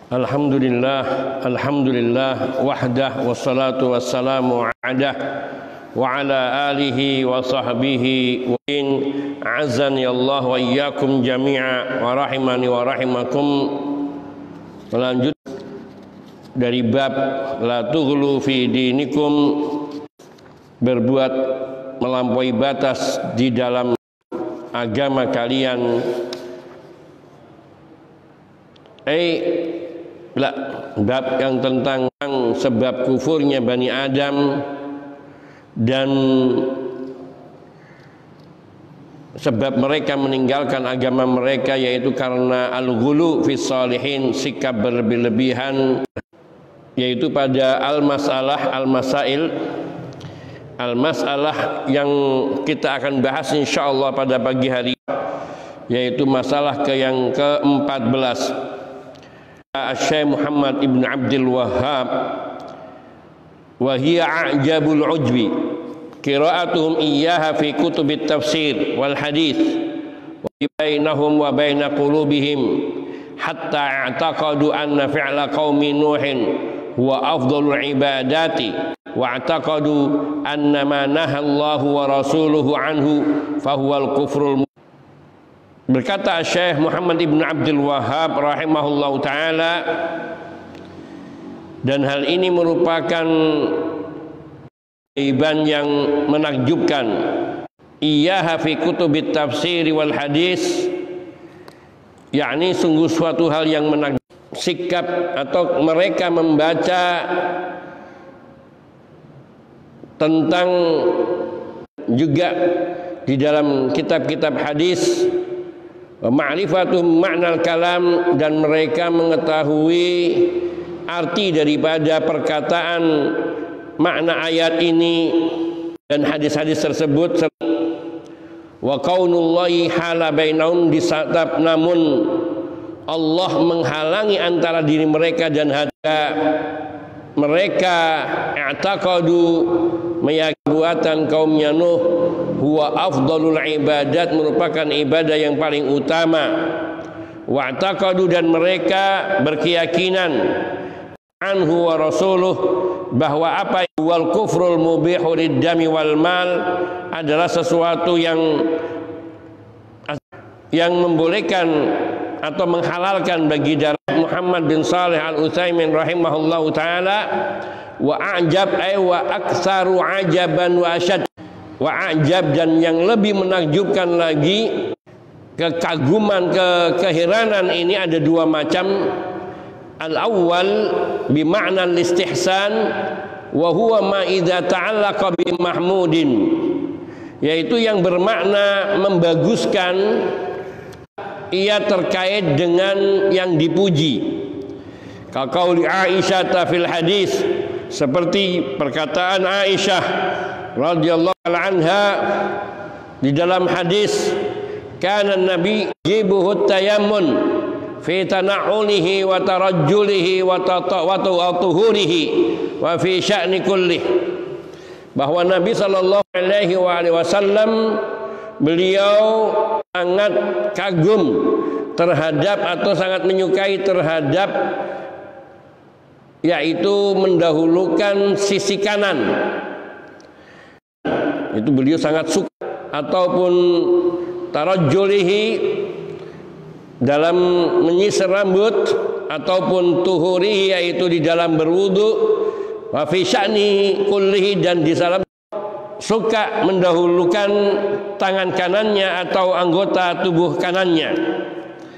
Alhamdulillah, alhamdulillah wahdah wassalatu wassalamu ala wa ala alihi wa sahbihi wa in azani Allah wa iyyakum jami'a wa rahimani wa rahimakum. Melanjut dari bab la tughlu fi dinikum, berbuat melampaui batas di dalam agama kalian. Bab yang tentang sebab kufurnya Bani Adam dan sebab mereka meninggalkan agama mereka, yaitu karena al-ghulu fi shalihin, sikap berlebih-lebihan, yaitu pada al-masail yang kita akan bahas insyaallah pada pagi hari, yaitu masalah yang ke-14. Syekh Muhammad ibn Abdul Wahhab, wa hiya a'jabul ujbi qira'atuhum iyyaha fi kutubit tafsir wal hadits wa bainahum wa baina qulubihim hatta i'taqadu anna fi'la qaumi nuhin huwa afdalul ibadati wa i'taqadu anna ma nahallahu wa rasuluhu anhu fahuwal kufrul. Berkata Syekh Muhammad ibn Abdul Wahhab rahimahullahu ta'ala, dan hal ini merupakan iban yang menakjubkan, iyyaha fi kutubit tafsir wal hadis, yakni sungguh suatu hal yang menakjubkan, sikap atau mereka membaca tentang juga di dalam kitab-kitab hadis, ma'rifatum ma'nal kalam, dan mereka mengetahui arti daripada perkataan makna ayat ini dan hadis-hadis tersebut. Wa qaunullahi hala bainahum, disatap namun Allah menghalangi antara diri mereka dan hati mereka. I'taqadu, meyakini buatan kaumnya Nuh huwa afdalul ibadat, merupakan ibadah yang paling utama. Wa'taqadu, dan mereka berkeyakinan anhu wa rasuluh, bahwa apa wal kufrul mubihu liddami wal mal, adalah sesuatu yang membolehkan atau menghalalkan bagi darah. Muhammad bin Shalih Al-Utsaimin rahimahullahu taala, wa a'jab ay wa aktsaru ajaban wa asyad, wa a'jab, dan yang lebih menakjubkan lagi, kekaguman, keheranan ini ada dua macam. Al-awwal bi ma'na al-istihsan wa huwa ma idza ta'allaqa bi mahmudin, yaitu yang bermakna membaguskan, ia terkait dengan yang dipuji. Kaqauli Aisyah fil hadis, seperti perkataan Aisyah radhiyallahu anha di dalam hadis, kana nabi jibuhu tayammun fi tana'ulihi wa tarajjulihi wa tuhurihi wa fi sya'ni kullih, bahwa Nabi sallallahu alaihi wasallam beliau sangat kagum terhadap atau sangat menyukai terhadap, yaitu mendahulukan sisi kanan. Itu beliau sangat suka. Ataupun tarajjulihi, dalam menyisir rambut, ataupun tuhurihi, yaitu di dalam berwudu, wa fi sya'ni kullihi, dan di dalam suka mendahulukan tangan kanannya atau anggota tubuh kanannya.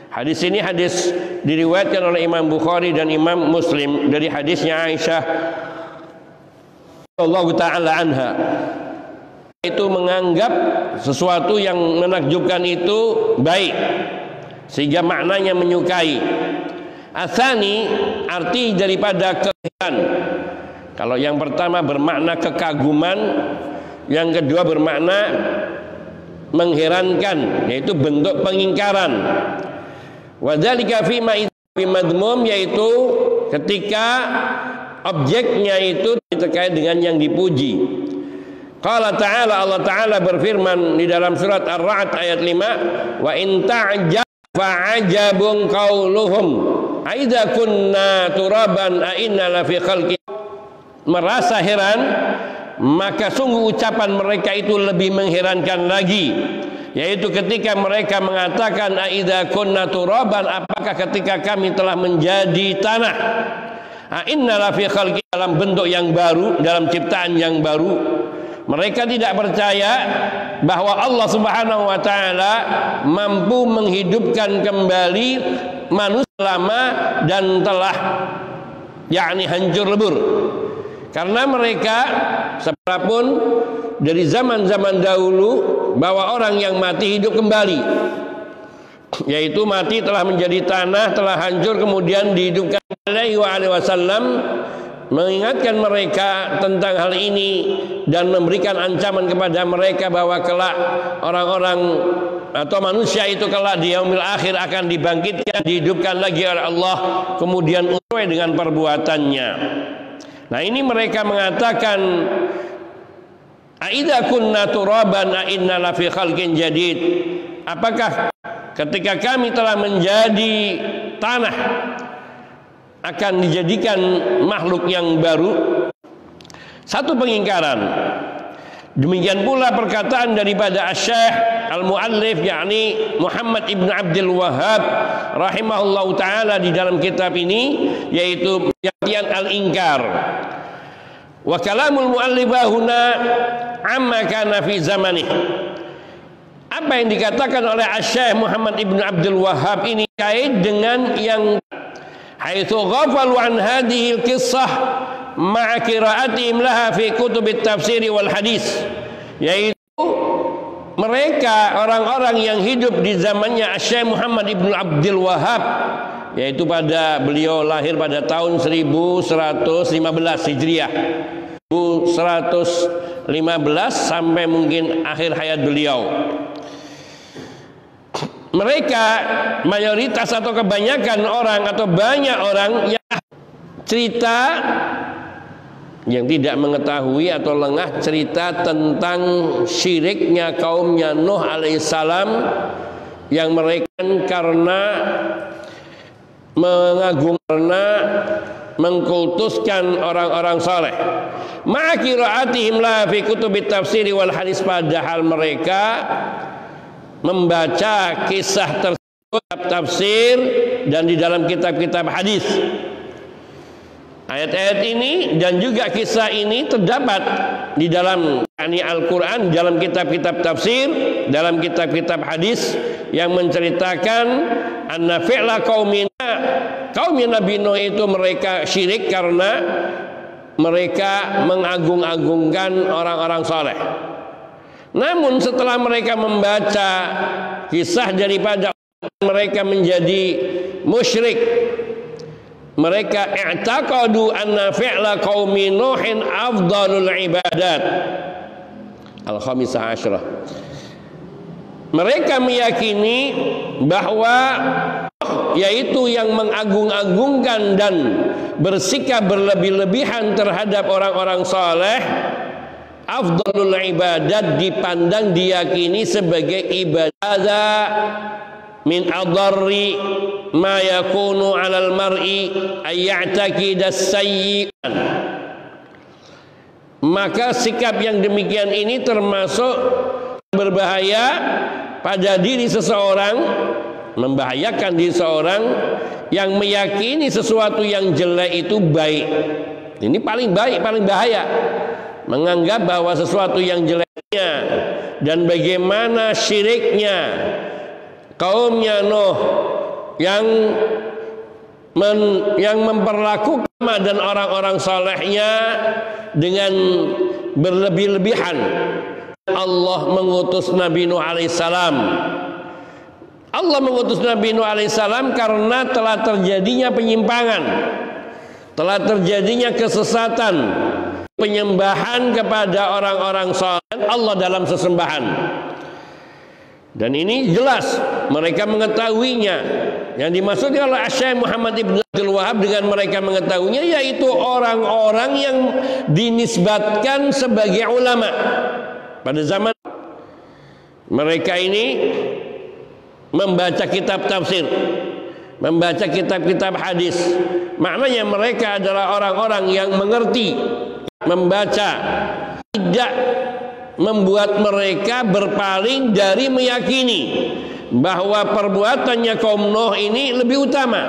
Hadis ini hadis diriwayatkan oleh Imam Bukhari dan Imam Muslim dari hadisnya Aisyah radhiyallahu ta'ala anha. Itu menganggap sesuatu yang menakjubkan itu baik, sehingga maknanya menyukai. Asani, arti daripada keheranan. Kalau yang pertama bermakna kekaguman, yang kedua bermakna mengherankan, yaitu bentuk pengingkaran. Wa dzalika fi madmum, yaitu ketika objeknya itu terkait dengan yang dipuji. Qala ta'ala, Allah Ta'ala berfirman di dalam surat Ar-Ra'd ayat 5, wa in ta'jab fa'ajabun qauluhum aidza kunna turaban a inna la fi khalqi. Merasa heran, maka sungguh ucapan mereka itu lebih mengherankan lagi, yaitu ketika mereka mengatakan aidza kunna turaban, apakah ketika kami telah menjadi tanah, a inna la fi khalqi, dalam bentuk yang baru, dalam ciptaan yang baru. Mereka tidak percaya bahwa Allah Subhanahu wa taala mampu menghidupkan kembali manusia lama dan telah hancur lebur. Karena mereka seberapun dari zaman-zaman dahulu bahwa orang yang mati hidup kembali, yaitu mati telah menjadi tanah, telah hancur kemudian dihidupkan. Alaihi wasallam mengingatkan mereka tentang hal ini dan memberikan ancaman kepada mereka bahwa kelak orang-orang atau manusia itu kelak di yaumil akhir akan dibangkitkan, dihidupkan lagi oleh Allah, kemudian sesuai dengan perbuatannya. Nah, ini mereka mengatakan aidza kunna turaban a inna la fi khalqin jadid, apakah ketika kami telah menjadi tanah akan dijadikan makhluk yang baru? Satu pengingkaran. Demikian pula perkataan daripada Asy-Syaikh Al-Muallif yakni Muhammad ibn Abdul Wahhab rahimahullahu taala di dalam kitab ini, yaitu pengertian al-inkar. Wa kalamul muallif huna amma kana fi zamanih. Apa yang dikatakan oleh Asy-Syaikh Muhammad ibn Abdul Wahhab ini kait dengan yang haitsu ghafalu an hadhil qissah ma'a qira'atihim laha fi kutubit tafsir wal hadis, yaitu mereka orang-orang yang hidup di zamannya Syekh Muhammad ibn Abdul Wahhab, yaitu beliau lahir pada tahun 1115 Hijriah, 1115 sampai mungkin akhir hayat beliau. Mereka mayoritas atau kebanyakan orang atau banyak orang yang cerita yang tidak mengetahui atau lengah cerita tentang syiriknya kaumnya Nuh alaihissalam, yang mereka karena mengkultuskan orang-orang saleh. Ma'qiraatihim la fi kutubit tafsir wal hadis, padahal mereka membaca kisah tersebut tafsir dan di dalam kitab-kitab hadis. Ayat-ayat ini dan juga kisah ini terdapat di dalam Al-Quran, dalam kitab-kitab tafsir, dalam kitab-kitab hadis yang menceritakan anna fi'la kaum Nabi Nuh itu mereka syirik karena mereka mengagung-agungkan orang-orang saleh. Namun setelah mereka membaca kisah daripada mereka menjadi musyrik, mereka i'taqadu anna fi'la qaumi Nuhin afdalul ibadat. Al-Khamisah Asyrah. Mereka meyakini bahwa yaitu yang mengagung-agungkan dan bersikap berlebih-lebihan terhadap orang-orang saleh, afdalul ibadat dipandang diyakini sebagai ibadah min adarri ma yakunu 'alal mar'i ayya'taqida sayyi'an. Maka sikap yang demikian ini termasuk berbahaya pada diri seseorang, membahayakan diri seseorang yang meyakini sesuatu yang jelek itu baik. Ini paling baik, paling bahaya. Menganggap bahwa sesuatu yang jeleknya dan bagaimana syiriknya kaumnya Nuh yang memperlakukan dan orang-orang salehnya dengan berlebih-lebihan. Allah mengutus Nabi Nuh alaihissalam. Allah mengutus Nabi Nuh alaihissalam karena telah terjadinya penyimpangan, telah terjadinya kesesatan, penyembahan kepada orang-orang saleh Allah dalam sesembahan. Dan ini jelas mereka mengetahuinya. Yang dimaksudkan oleh Syekh Muhammad ibn Abdul Wahhab dengan mereka mengetahuinya yaitu orang-orang yang dinisbatkan sebagai ulama pada zaman mereka ini. membaca kitab tafsir, membaca kitab-kitab hadis. Maknanya mereka adalah orang-orang yang mengerti membaca, tidak membuat mereka berpaling dari meyakini bahwa perbuatannya kaum Nuh ini lebih utama.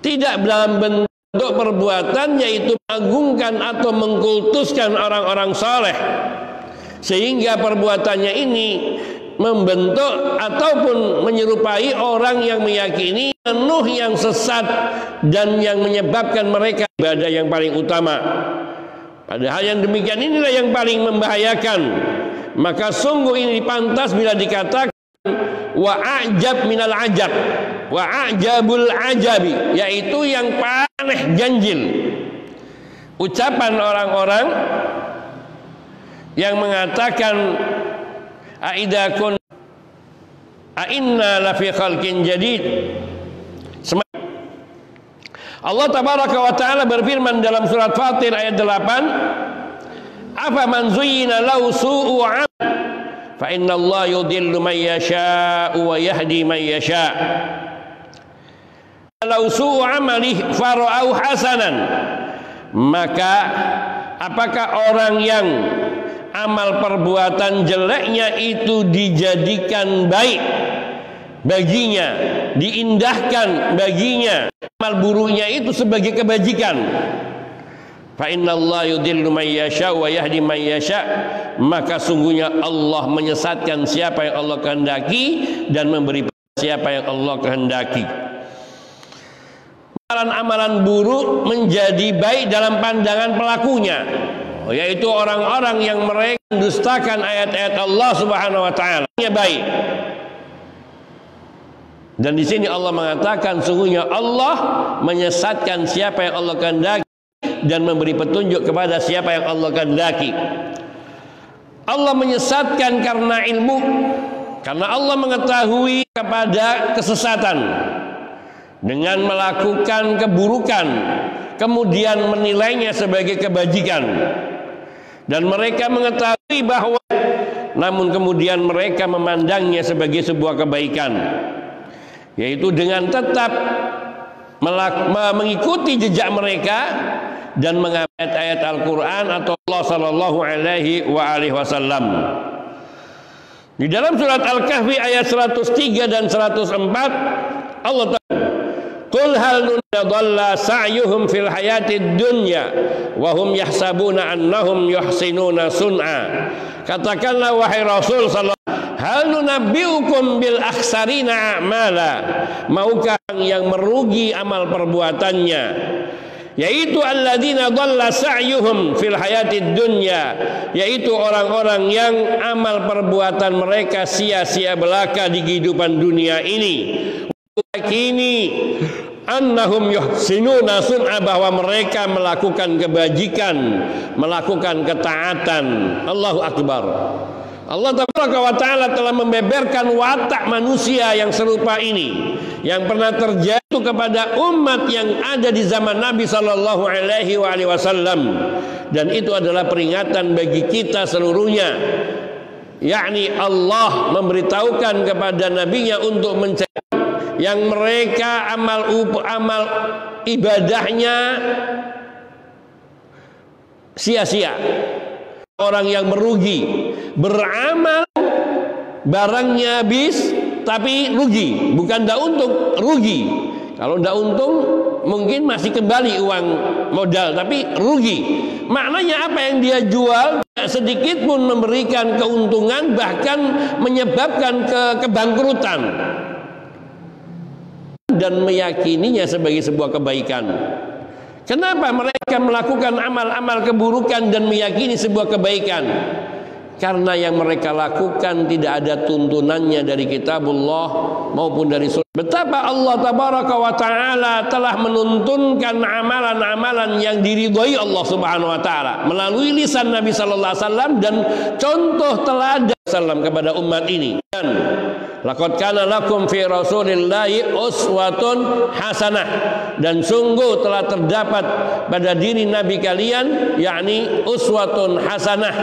Tidak dalam bentuk perbuatan yaitu mengagungkan atau mengkultuskan orang-orang saleh, sehingga perbuatannya ini membentuk ataupun menyerupai orang yang meyakini Nuh yang sesat dan yang menyebabkan mereka ibadah yang paling utama. Padahal yang demikian inilah yang paling membahayakan. Maka sungguh ini pantas bila dikatakan wa ajab minal ajab, wa ajabul ajabi, yaitu yang paling ganjil. Ucapan orang-orang yang mengatakan aidakun ainna lafi khalqin jadid. Allah tabaraka wa ta'ala berfirman dalam surat Fatir ayat 8, afa man zuyyina lahu su'u 'amal fa inna Allah yudhillu man yasha'u wa yahdi man yasha'. Lahu su'u 'amalihi fara'au hasanan, maka apakah orang yang amal perbuatan jeleknya itu dijadikan baik baginya, diindahkan baginya, amal buruknya itu sebagai kebajikan. Fa innallaha yudhillu man yasha wa yahdi man yasha, maka sungguhnya Allah menyesatkan siapa yang Allah kehendaki dan memberi siapa yang Allah kehendaki. Amalan-amalan buruk menjadi baik dalam pandangan pelakunya, yaitu orang-orang yang mereka mendustakan ayat-ayat Allah Subhanahu wa taala. Baik. Dan di sini Allah mengatakan sungguhnya Allah menyesatkan siapa yang Allah kehendaki dan memberi petunjuk kepada siapa yang Allah kehendaki. Allah menyesatkan karena ilmu, karena Allah mengetahui kepada kesesatan dengan melakukan keburukan kemudian menilainya sebagai kebajikan, dan mereka mengetahui bahwa namun kemudian mereka memandangnya sebagai sebuah kebaikan, yaitu dengan tetap mengikuti jejak mereka dan mengambil ayat Al-Quran atau Allah Sallallahu Alaihi Wasallam. Di dalam surat Al-Kahfi ayat 103 dan 104 Allah Ta'ala, qul hal nunadalla sa'yuhum fil hayatid dunya wa hum yahsabuna annahum yuhsinuna sun'a. Katakanlah wahai Rasul sallallahu alaihi wasallam, hal nunabbiukum bil akhsarina a'mala, maukah yang merugi amal perbuatannya, yaitu alladzina dhalla sa'yuhum fil hayatid dunya, yaitu orang-orang yang amal perbuatan mereka sia-sia belaka di kehidupan dunia ini. Kini annahum yuhsinuna sun'a, bahwa mereka melakukan kebajikan, melakukan ketaatan. Allahu Akbar. Allah Ta'ala telah membeberkan watak manusia yang serupa ini, yang pernah terjadi kepada umat yang ada di zaman Nabi Sallallahu Alaihi Wasallam, dan itu adalah peringatan bagi kita seluruhnya. Yakni Allah memberitahukan kepada nabinya untuk mencegah yang mereka amal ibadahnya sia-sia, orang yang merugi, beramal barangnya habis tapi rugi, bukan tidak untung, rugi. Kalau tidak untung mungkin masih kembali uang modal, tapi rugi. Maknanya apa yang dia jual sedikit pun memberikan keuntungan, bahkan menyebabkan kebangkrutan, dan meyakininya sebagai sebuah kebaikan. Kenapa mereka melakukan amal-amal keburukan dan meyakini sebuah kebaikan? Karena yang mereka lakukan tidak ada tuntunannya dari kitabullah maupun dari sunnah. Betapa Allah Tabaraka wa Ta'ala telah menuntunkan amalan-amalan yang diridhoi Allah Subhanahu wa Ta'ala melalui lisan Nabi Sallallahu Alaihi Wasallam dan contoh teladan Sallam kepada umat ini. Dan laqad kana lakum fi Rasulillahi uswatun hasanah, dan sungguh telah terdapat pada diri Nabi kalian, yakni uswatun hasanah,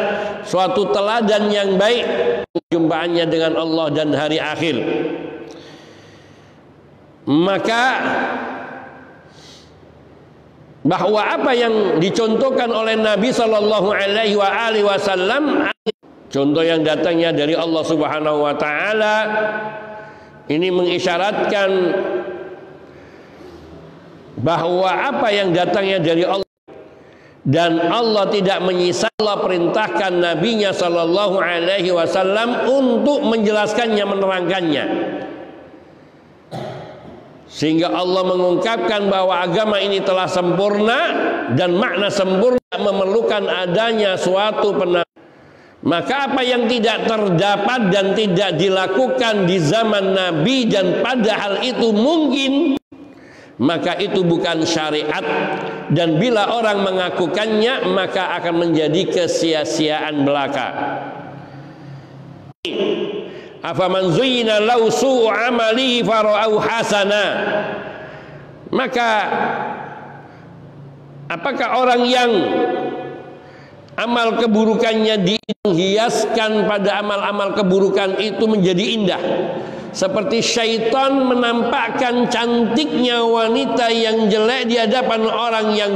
suatu teladan yang baik, jumpaannya dengan Allah dan hari akhir. Maka bahwa apa yang dicontohkan oleh Nabi Shallallahu Alaihi Wasallam, contoh yang datangnya dari Allah Subhanahu Wa Taala, ini mengisyaratkan bahwa apa yang datangnya dari Allah, dan Allah tidak menyisa. Allah perintahkan Nabi-Nya Shallallahu Alaihi Wasallam untuk menjelaskannya, menerangkannya. Sehingga Allah mengungkapkan bahwa agama ini telah sempurna, dan makna sempurna memerlukan adanya suatu penampilan. Maka apa yang tidak terdapat dan tidak dilakukan di zaman Nabi, dan padahal itu mungkin, maka itu bukan syariat, dan bila orang mengakukannya maka akan menjadi kesia-siaan belaka. Afaman zuyyina lahu su'u amalihi fara'ahu hasana. Maka apakah orang yang amal keburukannya dihiaskan pada amal-amal keburukan itu menjadi indah, seperti syaitan menampakkan cantiknya wanita yang jelek di hadapan orang yang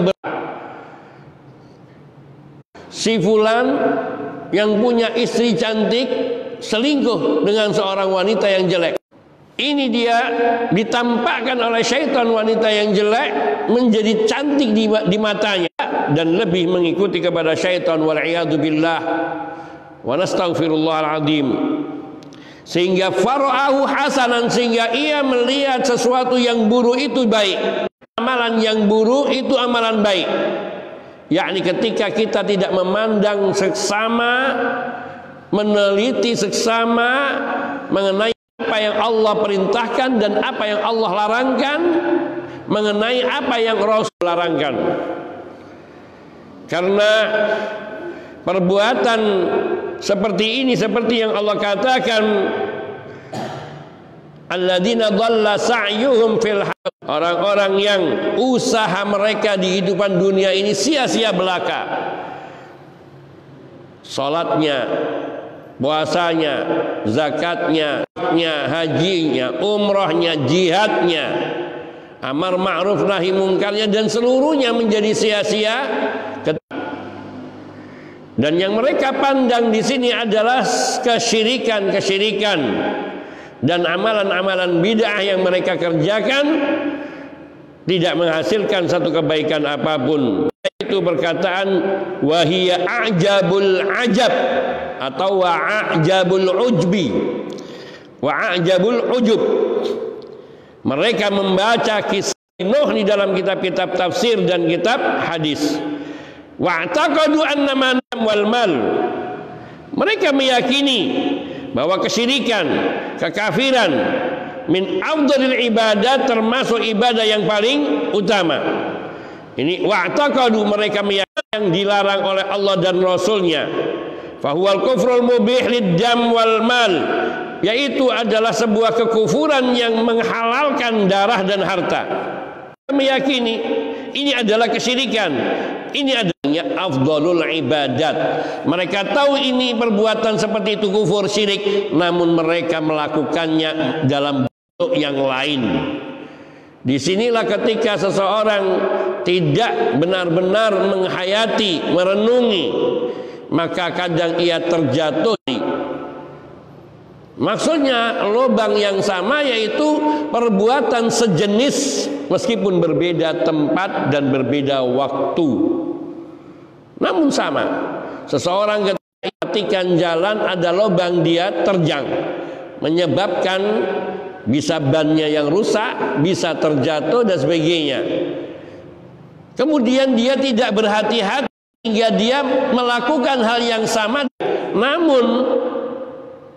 si fulan yang punya istri cantik selingkuh dengan seorang wanita yang jelek. Ini dia ditampakkan oleh syaitan, wanita yang jelek menjadi cantik di matanya, dan lebih mengikuti kepada syaitan, wal'iyadu billah wa nastaghfirullahal azim. Sehingga fara'ahu hasanan, sehingga ia melihat sesuatu yang buruk itu baik. Amalan yang buruk itu amalan baik. Yakni ketika kita tidak memandang seksama, meneliti seksama mengenai apa yang Allah perintahkan dan apa yang Allah larangkan, mengenai apa yang Rasul larangkan. Karena perbuatan seperti ini, seperti yang Allah katakan, alladzina dhalla sa'yuhum fil hayat, orang-orang yang usaha mereka di kehidupan dunia ini sia-sia belaka. Salatnya, puasanya, zakatnya, hajinya, umrahnya, jihadnya, amar ma'ruf nahi mungkarnya, dan seluruhnya menjadi sia-sia. Dan yang mereka pandang di sini adalah kesyirikan dan amalan-amalan bid'ah yang mereka kerjakan tidak menghasilkan satu kebaikan apapun. Itu perkataan wahiya a'jabul ajab atau wa'ajabul ujbi, wa'ajabul ujub. Mereka membaca kisah Nuh di dalam kitab-kitab tafsir dan kitab hadis. Wa'taqadu annama wal mal. Mereka meyakini bahwa kesyirikan, kekafiran min afdhalil ibadat, termasuk ibadah yang paling utama. Ini wa'taqadu, mereka meyakini yang dilarang oleh Allah dan Rasulnya. Fahuwal kufrul mubih liddam wal mal, yaitu adalah sebuah kekufuran yang menghalalkan darah dan harta. Mereka meyakini ini adalah kesyirikan, ini adanya afdhalul ibadat. Mereka tahu ini perbuatan seperti itu kufur, syirik, namun mereka melakukannya dalam bentuk yang lain. Disinilah ketika seseorang tidak benar-benar menghayati, merenungi, maka kadang ia terjatuh. Maksudnya lubang yang sama, yaitu perbuatan sejenis meskipun berbeda tempat dan berbeda waktu, namun sama. Seseorang ketika jalan ada lubang, dia terjang, menyebabkan bisa bannya yang rusak, bisa terjatuh dan sebagainya. Kemudian dia tidak berhati-hati hingga dia melakukan hal yang sama, namun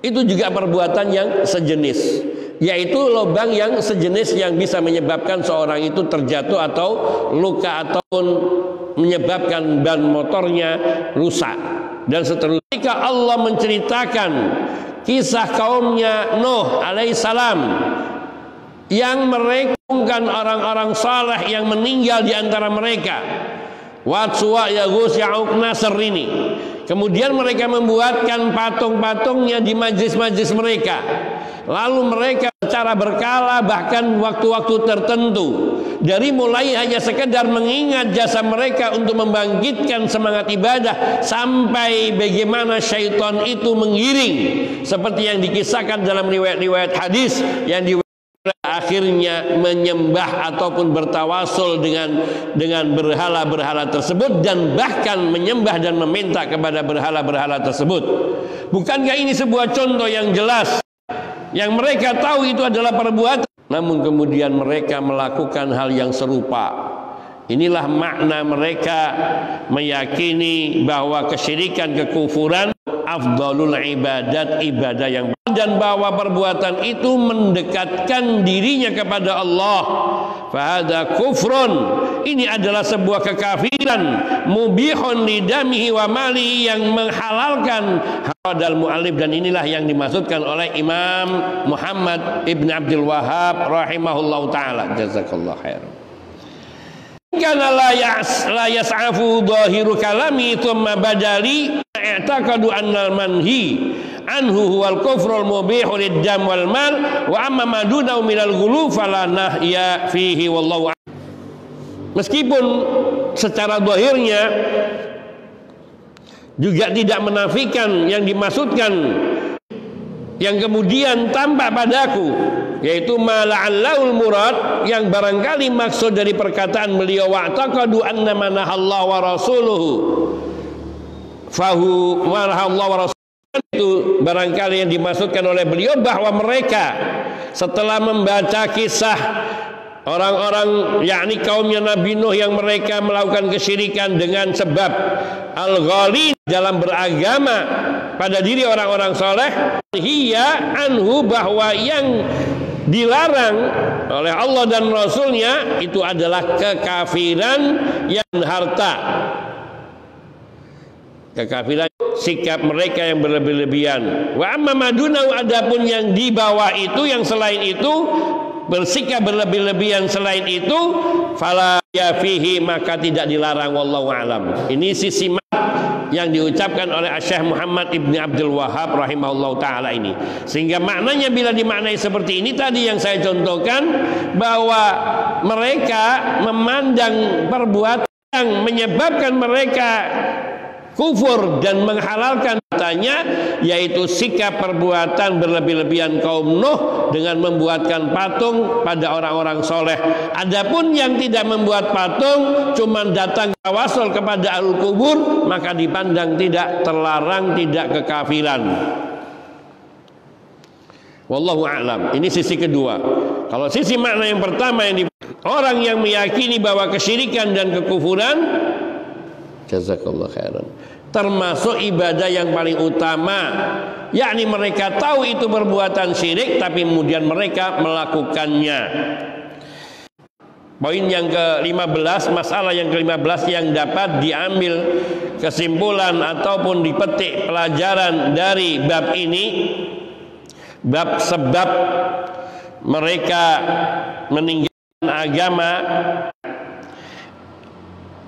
itu juga perbuatan yang sejenis, yaitu lubang yang sejenis yang bisa menyebabkan seorang itu terjatuh atau luka, ataupun menyebabkan ban motornya rusak dan seterusnya. Ketika Allah menceritakan kisah kaumnya Nuh alaihissalam yang merekungkan orang-orang saleh yang meninggal di antara mereka, Wad, Suwa, Yaghus, Ya'uq, Nasr ini. Kemudian mereka membuatkan patung-patungnya di majlis-majlis mereka. Lalu mereka secara berkala, bahkan waktu-waktu tertentu. Dari mulai hanya sekedar mengingat jasa mereka untuk membangkitkan semangat ibadah, sampai bagaimana syaitan itu menggiring, seperti yang dikisahkan dalam riwayat-riwayat hadis, yang akhirnya menyembah ataupun bertawasul dengan berhala-berhala tersebut, dan bahkan menyembah dan meminta kepada berhala-berhala tersebut. Bukankah ini sebuah contoh yang jelas, yang mereka tahu itu adalah perbuatan, namun kemudian mereka melakukan hal yang serupa. Inilah makna mereka meyakini bahwa kesyirikan, kekufuran afdalul ibadat, ibadah yang, dan bahwa perbuatan itu mendekatkan dirinya kepada Allah. Fahada kufrun, ini adalah sebuah kekafiran, mubihun lidamihi wa malihi, yang menghalalkan hadal mu'allif, dan inilah yang dimaksudkan oleh Imam Muhammad ibn Abdul Wahhab rahimahullahu ta'ala. Jazakallah khairan. Karena la yas'afu dhahiru kalami thumma badali i'taqadu annal manhi anhu huwal kufrul mubihu lid-dam wal mal wa amma maduna minal ghulu fala nahya fihi wallahu a'lam. Meskipun secara zahirnya juga tidak menafikan yang dimaksudkan, yang kemudian tampak padaku, yaitu mala'allahul murad, yang barangkali maksud dari perkataan beliau wa'taqadu anna manahallahu wa rasuluhu fahu manahallahu wa rasuluhu, itu barangkali yang dimaksudkan oleh beliau bahwa mereka setelah membaca kisah orang-orang, yakni kaumnya Nabi Nuh, yang mereka melakukan kesyirikan dengan sebab al-ghali dalam beragama pada diri orang-orang soleh, hiya anhu, bahwa yang dilarang oleh Allah dan Rasulnya itu adalah kekafiran yang harta, kekafiran sikap mereka yang berlebih-lebihan. Wa amma madunau, adapun yang di bawah itu, yang selain itu, bersikap berlebih-lebihan selain itu, fala ya fihi, maka tidak dilarang, wallahu alam. Ini sisi yang diucapkan oleh Syekh Muhammad ibn Abdul Wahhab rahimahullah ta'ala ini. Sehingga maknanya bila dimaknai seperti ini tadi yang saya contohkan, bahwa mereka memandang perbuatan yang menyebabkan mereka kufur dan menghalalkan katanya, yaitu sikap perbuatan berlebih-lebihan kaum Nuh dengan membuatkan patung pada orang-orang soleh. Adapun yang tidak membuat patung, cuma datang tawasul kepada ahlul kubur, maka dipandang tidak terlarang, tidak kekafiran. Wallahu a'lam. Ini sisi kedua. Kalau sisi makna yang pertama, yang orang yang meyakini bahwa kesyirikan dan kekufuran, jazakallah khairan, termasuk ibadah yang paling utama, yakni mereka tahu itu perbuatan syirik, tapi kemudian mereka melakukannya. Poin yang ke-15, masalah yang ke-15 yang dapat diambil kesimpulan ataupun dipetik pelajaran dari bab ini, bab sebab mereka meninggalkan agama,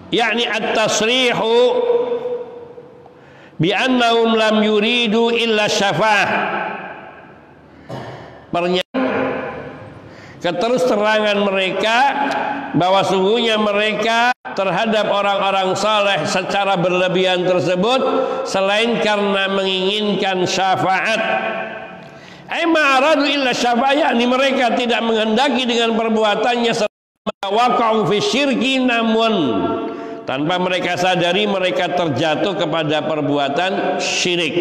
yakni at-tasrihu bi annahum lam yuridu illa syafa'ah. Pernyataan keterus-terangan mereka bahwa sungguhnya mereka terhadap orang-orang saleh secara berlebihan tersebut selain karena menginginkan syafaat. Ai ma'aradu illa syafa'ah, yakni mereka tidak menghendaki dengan perbuatannya waqa'u fi syirki, namun tanpa mereka sadari mereka terjatuh kepada perbuatan syirik.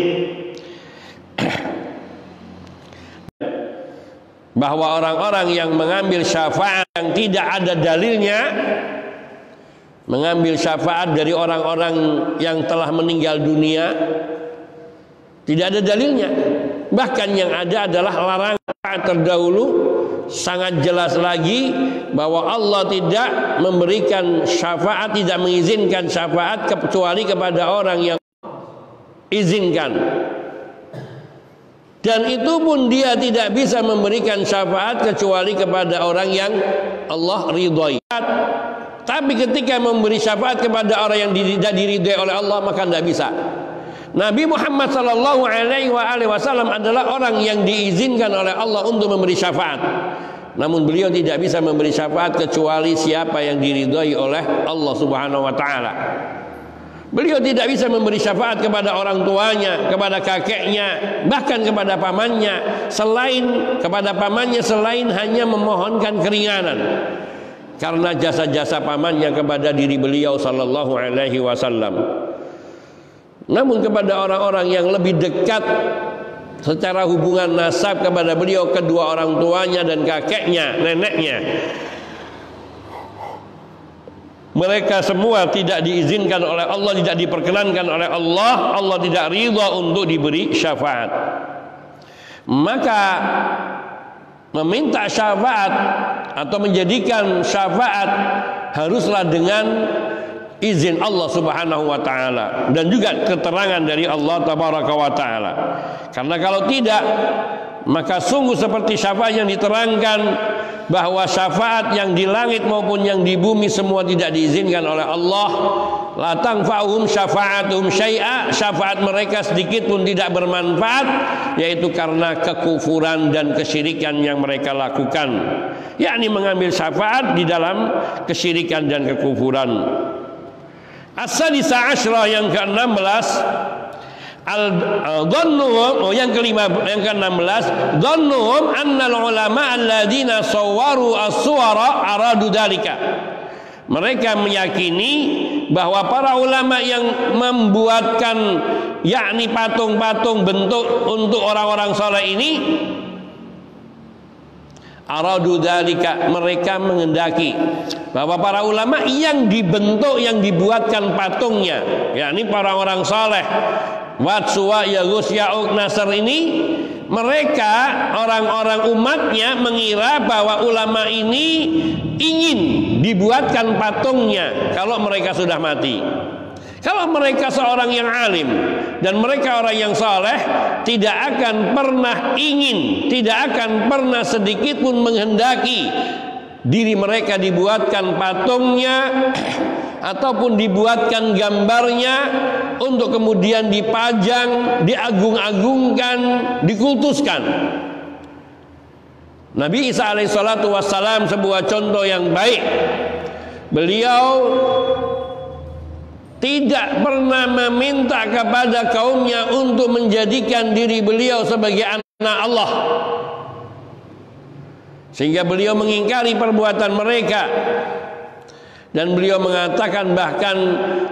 Bahwa orang-orang yang mengambil syafaat yang tidak ada dalilnya, mengambil syafaat dari orang-orang yang telah meninggal dunia, tidak ada dalilnya. Bahkan yang ada adalah larangan terdahulu, sangat jelas lagi bahwa Allah tidak memberikan syafaat, tidak mengizinkan syafaat kecuali kepada orang yang izinkan. Dan itu pun dia tidak bisa memberikan syafaat kecuali kepada orang yang Allah ridhoi. Tapi ketika memberi syafaat kepada orang yang tidak diridhoi oleh Allah, maka tidak bisa. Nabi Muhammad sallallahu alaihi wasallam adalah orang yang diizinkan oleh Allah untuk memberi syafaat. Namun beliau tidak bisa memberi syafaat kecuali siapa yang diridhai oleh Allah Subhanahu wa taala. Beliau tidak bisa memberi syafaat kepada orang tuanya, kepada kakeknya, bahkan kepada pamannya, selain hanya memohonkan keringanan karena jasa-jasa pamannya kepada diri beliau sallallahu alaihi wasallam. Namun kepada orang-orang yang lebih dekat secara hubungan nasab kepada beliau, kedua orang tuanya dan kakeknya, neneknya, mereka semua tidak diizinkan oleh Allah, tidak diperkenankan oleh Allah. Allah tidak ridha untuk diberi syafaat. Maka meminta syafaat atau menjadikan syafaat haruslah dengan izin Allah Subhanahu wa taala dan juga keterangan dari Allah tabaraka wa taala. Karena kalau tidak, maka sungguh seperti syafaat yang diterangkan bahwa syafaat yang di langit maupun yang di bumi semua tidak diizinkan oleh Allah. La tanfa'uhum syafa'atuhum syai'a, syafaat mereka sedikit pun tidak bermanfaat, yaitu karena kekufuran dan kesyirikan yang mereka lakukan, yakni mengambil syafaat di dalam kesyirikan dan kekufuran. As-sadisa asyra, yang ke-16, al-dhannuhum, yang ke-16, dhannuhum annal ulama alladzina sawwaru as-suwara aradu dalika. Mereka meyakini bahwa para ulama yang membuatkan yakni patung-patung bentuk untuk orang-orang saleh ini, aradu dalika, mereka mengendaki bahwa para ulama yang dibentuk, yang dibuatkan patungnya, yakni para orang saleh Wat, Suwa, Yaghus, Ya'uq, Nasr ini, mereka orang-orang umatnya mengira bahwa ulama ini ingin dibuatkan patungnya kalau mereka sudah mati. Kalau mereka seorang yang alim dan mereka orang yang saleh, tidak akan pernah ingin, tidak akan pernah sedikit pun menghendaki diri mereka dibuatkan patungnya ataupun dibuatkan gambarnya untuk kemudian dipajang, diagung-agungkan, dikultuskan. Nabi Isa alaihissalatu wassalam sebuah contoh yang baik. Beliau tidak pernah meminta kepada kaumnya untuk menjadikan diri beliau sebagai anak Allah, sehingga beliau mengingkari perbuatan mereka. Dan beliau mengatakan bahkan,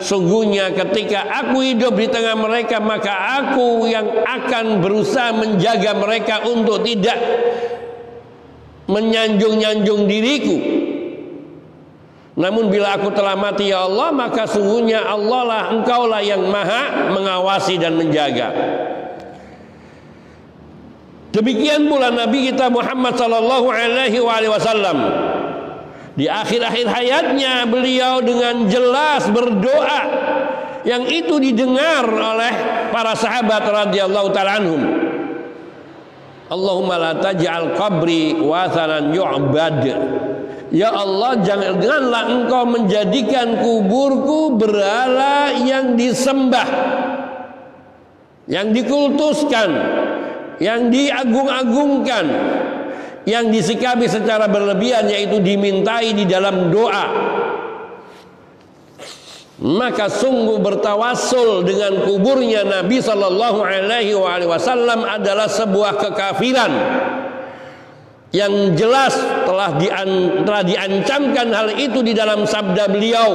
sungguhnya ketika aku hidup di tengah mereka, maka aku yang akan berusaha menjaga mereka untuk tidak menyanjung-nyanjung diriku. Namun bila aku telah mati ya Allah, maka sungguhnya Allah lah, engkaulah yang maha mengawasi dan menjaga. Demikian pula Nabi kita Muhammad sallallahu alaihi wasallam. Di akhir-akhir hayatnya beliau dengan jelas berdoa yang itu didengar oleh para sahabat radhiyallahu ta'ala anhum. Allahumma la taj'al qabri wathanan yu'bad. Ya Allah, janganlah engkau menjadikan kuburku berhala yang disembah, yang dikultuskan, yang diagung-agungkan, yang disikapi secara berlebihan, yaitu dimintai di dalam doa. Maka sungguh bertawassul dengan kuburnya Nabi sallallahu alaihi wasallam adalah sebuah kekafiran yang jelas telah diancamkan hal itu di dalam sabda beliau,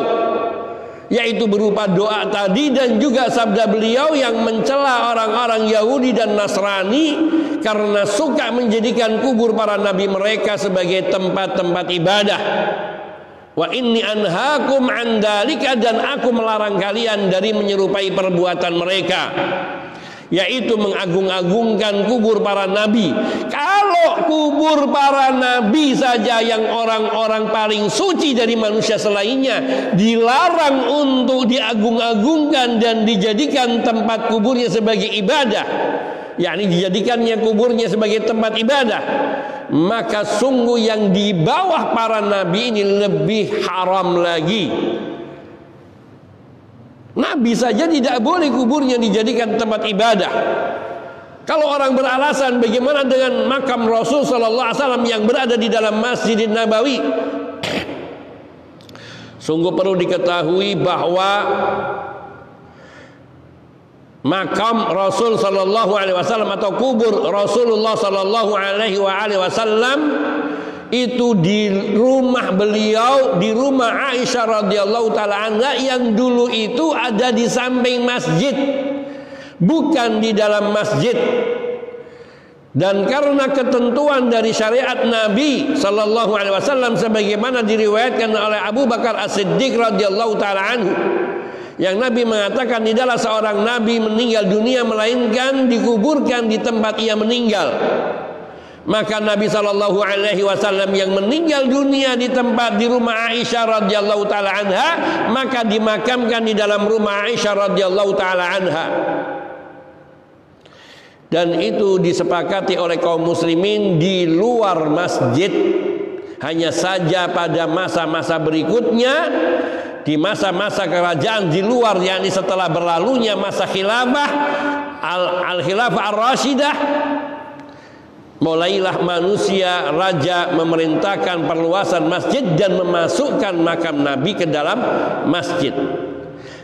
yaitu berupa doa tadi dan juga sabda beliau yang mencela orang-orang Yahudi dan Nasrani karena suka menjadikan kubur para nabi mereka sebagai tempat-tempat ibadah. Wa inni anhaakum an dzalika, dan aku melarang kalian dari menyerupai perbuatan mereka, yaitu mengagung-agungkan kubur para nabi. Kalau kubur para nabi saja yang orang-orang paling suci dari manusia selainnya dilarang untuk diagung-agungkan dan dijadikan tempat kuburnya sebagai ibadah, yakni dijadikannya kuburnya sebagai tempat ibadah, maka sungguh yang di bawah para nabi ini lebih haram lagi. Nabi saja tidak boleh kuburnya dijadikan tempat ibadah. Kalau orang beralasan bagaimana dengan makam Rasul sallallahu alaihi wasallam yang berada di dalam Masjidin Nabawi? Sungguh perlu diketahui bahwa makam Rasul sallallahu alaihi wasallam atau kubur Rasulullah sallallahu alaihi wasallam itu di rumah beliau, di rumah Aisyah radhiyallahu taala anha yang dulu itu ada di samping masjid, bukan di dalam masjid. Dan karena ketentuan dari syariat Nabi sallallahu alaihi wasallam sebagaimana diriwayatkan oleh Abu Bakar As-Siddiq radhiyallahu taala anhu, yang Nabi mengatakan tidaklah seorang nabi meninggal dunia melainkan dikuburkan di tempat ia meninggal. Maka Nabi sallallahu alaihi wasallam yang meninggal dunia di tempat di rumah Aisyah radhiyallahu taala anha, maka dimakamkan di dalam rumah Aisyah radhiyallahu taala anha. Dan itu disepakati oleh kaum muslimin di luar masjid. Hanya saja pada masa-masa berikutnya, di masa-masa kerajaan di luar, yakni setelah berlalunya masa khilafah al-khilafah ar-rasyidah, mulailah manusia raja memerintahkan perluasan masjid dan memasukkan makam Nabi ke dalam masjid.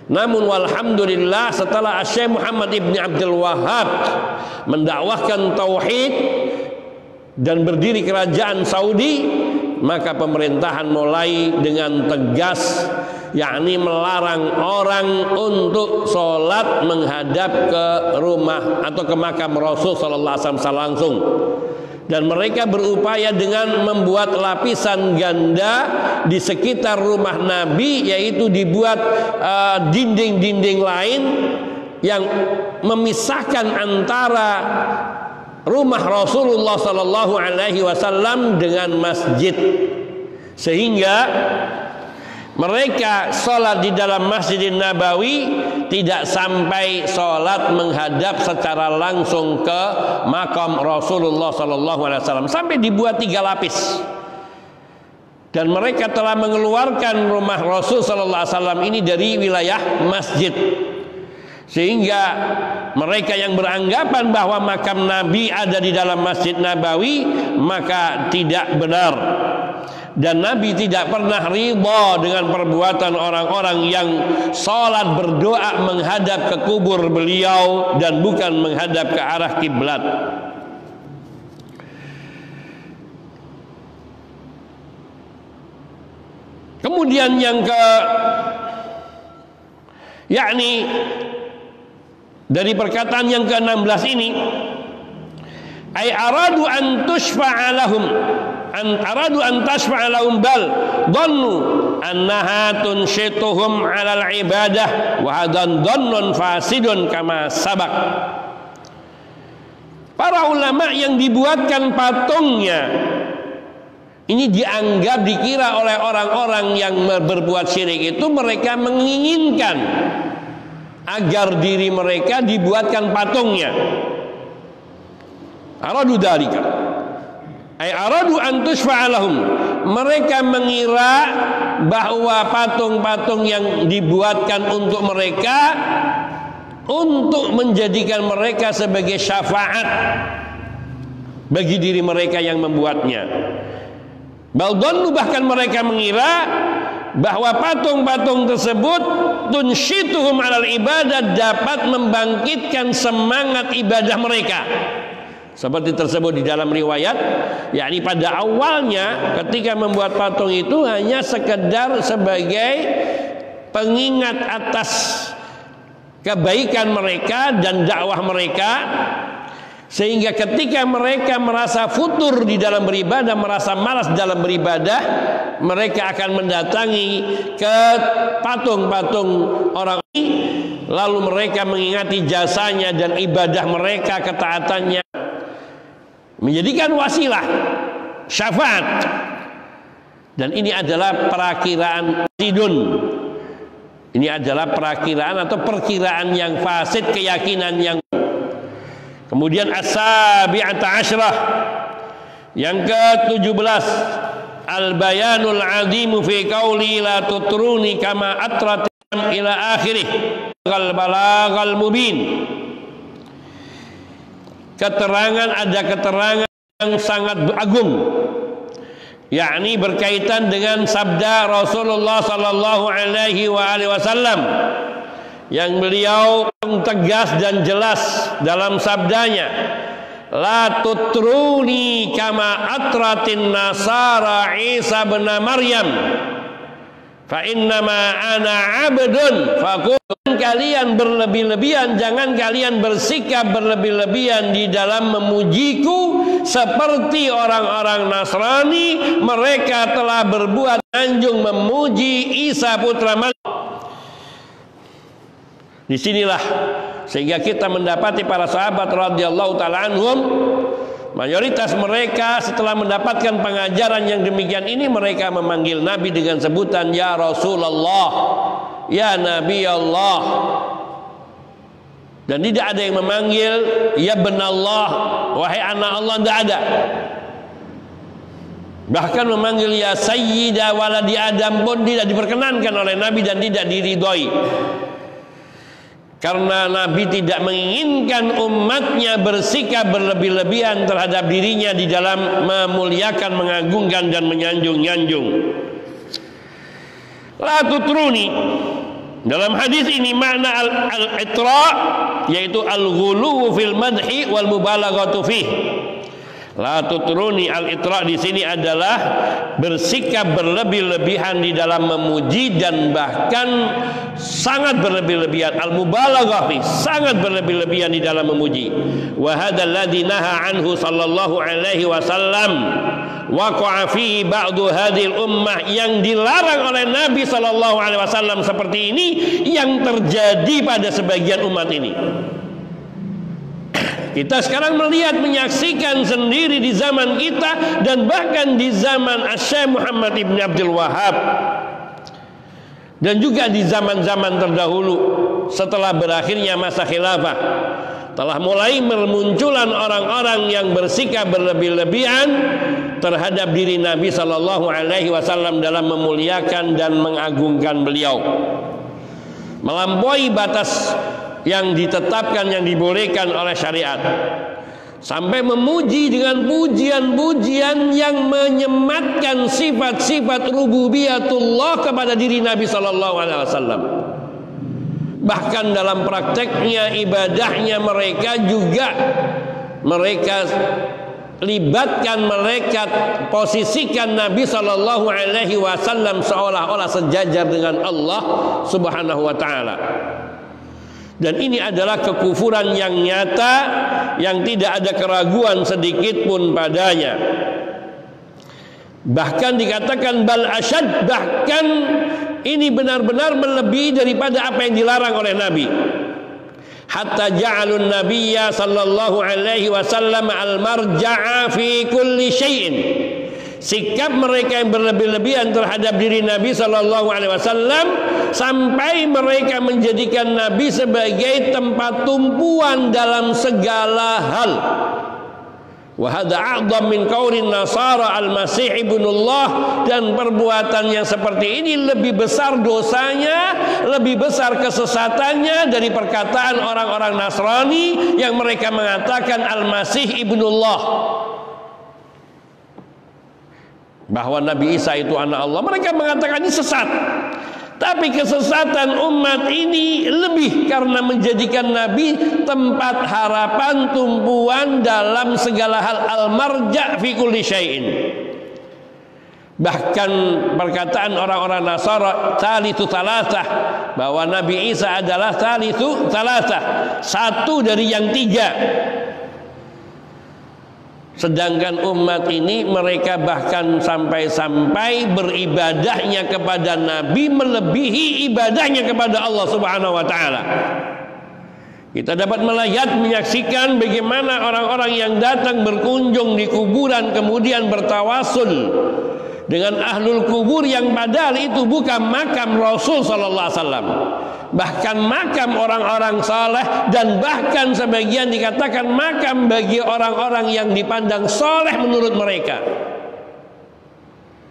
Namun walhamdulillah setelah Syekh Muhammad ibn Abdul Wahhab mendakwahkan tauhid dan berdiri kerajaan Saudi, maka pemerintahan mulai dengan tegas, yakni melarang orang untuk sholat menghadap ke rumah atau ke makam Rasul sallallahu alaihi wasallam langsung. Dan mereka berupaya dengan membuat lapisan ganda di sekitar rumah Nabi, yaitu dibuat dinding-dinding lain yang memisahkan antara rumah Rasulullah sallallahu alaihi wasallam dengan masjid, sehingga mereka sholat di dalam Masjidin Nabawi tidak sampai sholat menghadap secara langsung ke makam Rasulullah sallallahu alaihi wasallam, sampai dibuat 3 lapis. Dan mereka telah mengeluarkan rumah Rasul sallallahu alaihi wasallam ini dari wilayah masjid, sehingga mereka yang beranggapan bahwa makam Nabi ada di dalam Masjid Nabawi maka tidak benar. Dan Nabi tidak pernah ridha dengan perbuatan orang-orang yang salat berdoa menghadap ke kubur beliau dan bukan menghadap ke arah kiblat. Kemudian yang yakni dari perkataan yang ke-16 ini, ay aradu an tushfa'a lahum, aradu an tashfa'a lahum bal dhannu annaha tunshituhum 'alal ibadah wa hadan dhannun fasidun kama sabaq. Para ulama yang dibuatkan patungnya ini dianggap, dikira oleh orang-orang yang berbuat syirik itu mereka menginginkan agar diri mereka dibuatkan patungnya. Aradu dalika ay aradu an tushfa'a lahum, mereka mengira bahwa patung-patung yang dibuatkan untuk mereka untuk menjadikan mereka sebagai syafaat bagi diri mereka yang membuatnya. Baldonu, bahkan mereka mengira bahwa patung-patung tersebut tunsyituhum 'alal ibadah, dapat membangkitkan semangat ibadah mereka. Seperti tersebut di dalam riwayat, yakni pada awalnya ketika membuat patung itu hanya sekedar sebagai pengingat atas kebaikan mereka dan dakwah mereka, sehingga ketika mereka merasa futur di dalam beribadah, merasa malas dalam beribadah, mereka akan mendatangi ke patung-patung orang ini, lalu mereka mengingati jasanya dan ibadah mereka, ketaatannya, menjadikan wasilah syafaat. Dan ini adalah perakiraan fasidun. Ini adalah perakiraan atau perkiraan yang fasid, keyakinan yang. Kemudian as-sabi'ata asyrah, yang ke-17, al-bayanul azimu fi qauli la tutruni kama atrat ila akhirih. balaghal mubin. Ada keterangan yang sangat agung, yakni berkaitan dengan sabda Rasulullah sallallahu alaihi wasallam yang beliau tegas dan jelas dalam sabdanya, la tutruni kama atratin nasara Isa bin Maryam fa innama ana abdun faqul. Kalian berlebih-lebihan, jangan kalian bersikap berlebih-lebihan di dalam memujiku seperti orang-orang Nasrani. Mereka telah berbuat anjung memuji Isa putra Maryam. Disinilah sehingga kita mendapati para sahabat radhiyallahu taala anhum, mayoritas mereka setelah mendapatkan pengajaran yang demikian ini, mereka memanggil Nabi dengan sebutan ya Rasulullah, ya Nabi Allah, dan tidak ada yang memanggil ya benallah, wahai anak Allah, tidak ada. Bahkan memanggil ya Sayyidah waladi Adam pun tidak diperkenankan oleh Nabi dan tidak diridhoi, karena Nabi tidak menginginkan umatnya bersikap berlebih-lebihan terhadap dirinya di dalam memuliakan, mengagungkan dan menyanjung-nyanjung. La tutruni, dalam hadis ini makna al-itra yaitu al-ghulu fil madhi wal mubalaghatu fih. La tutruni, al-itra di sini adalah bersikap berlebih-lebihan di dalam memuji dan bahkan sangat berlebih-lebihan, al-mubalaghah fi, sangat berlebih-lebihan di dalam memuji. Wa hadzal ladzi naha anhu sallallahu alaihi wasallam waqa'a fihi ba'du hadhil ummah, yang dilarang oleh Nabi sallallahu alaihi wasallam seperti ini yang terjadi pada sebagian umat ini. Kita sekarang melihat, menyaksikan sendiri di zaman kita dan bahkan di zaman Syekh Muhammad ibn Abdul Wahhab dan juga di zaman-zaman terdahulu setelah berakhirnya masa khilafah, telah mulai bermunculan orang-orang yang bersikap berlebih-lebihan terhadap diri Nabi sallallahu alaihi wasallam dalam memuliakan dan mengagungkan beliau, melampaui batas yang ditetapkan, yang dibolehkan oleh syariat, sampai memuji dengan pujian-pujian yang menyematkan sifat-sifat rububiyatullah kepada diri Nabi sallallahu alaihi wasallam. Bahkan dalam prakteknya, ibadahnya mereka juga mereka libatkan, mereka posisikan Nabi sallallahu alaihi wasallam seolah-olah sejajar dengan Allah Subhanahu wa taala. Dan ini adalah kekufuran yang nyata, yang tidak ada keraguan sedikit pun padanya. Bahkan dikatakan bal asyad, bahkan ini benar-benar melebihi daripada apa yang dilarang oleh Nabi. Hatta ja'alun nabiyya sallallahu alaihi wasallam al-marja'a fi kulli syai'in. Sikap mereka yang berlebih-lebihan terhadap diri Nabi sallallahu alaihi wasallam sampai mereka menjadikan Nabi sebagai tempat tumpuan dalam segala hal. Wa hadza a'dham min qaurin nasara al-masih ibnullah, dan perbuatan yang seperti ini lebih besar dosanya, lebih besar kesesatannya dari perkataan orang-orang Nasrani yang mereka mengatakan al-masih ibnullah, bahwa Nabi Isa itu anak Allah. Mereka mengatakan ini sesat. Tapi kesesatan umat ini lebih karena menjadikan Nabi tempat harapan, tumpuan dalam segala hal, al-marja' fi kulli syai'in. Bahkan perkataan orang-orang Nasara tsalitsu tsalatsah, bahwa Nabi Isa adalah tsalitsu tsalatsah, satu dari yang tiga. Sedangkan umat ini mereka bahkan sampai-sampai beribadahnya kepada Nabi melebihi ibadahnya kepada Allah Subhanahu wa taala. Kita dapat melihat, menyaksikan bagaimana orang-orang yang datang berkunjung di kuburan kemudian bertawasul dengan ahlul kubur yang padahal itu bukan makam Rasul sallallahu alaihi wasallam, bahkan makam orang-orang saleh, dan bahkan sebagian dikatakan makam bagi orang-orang yang dipandang saleh menurut mereka.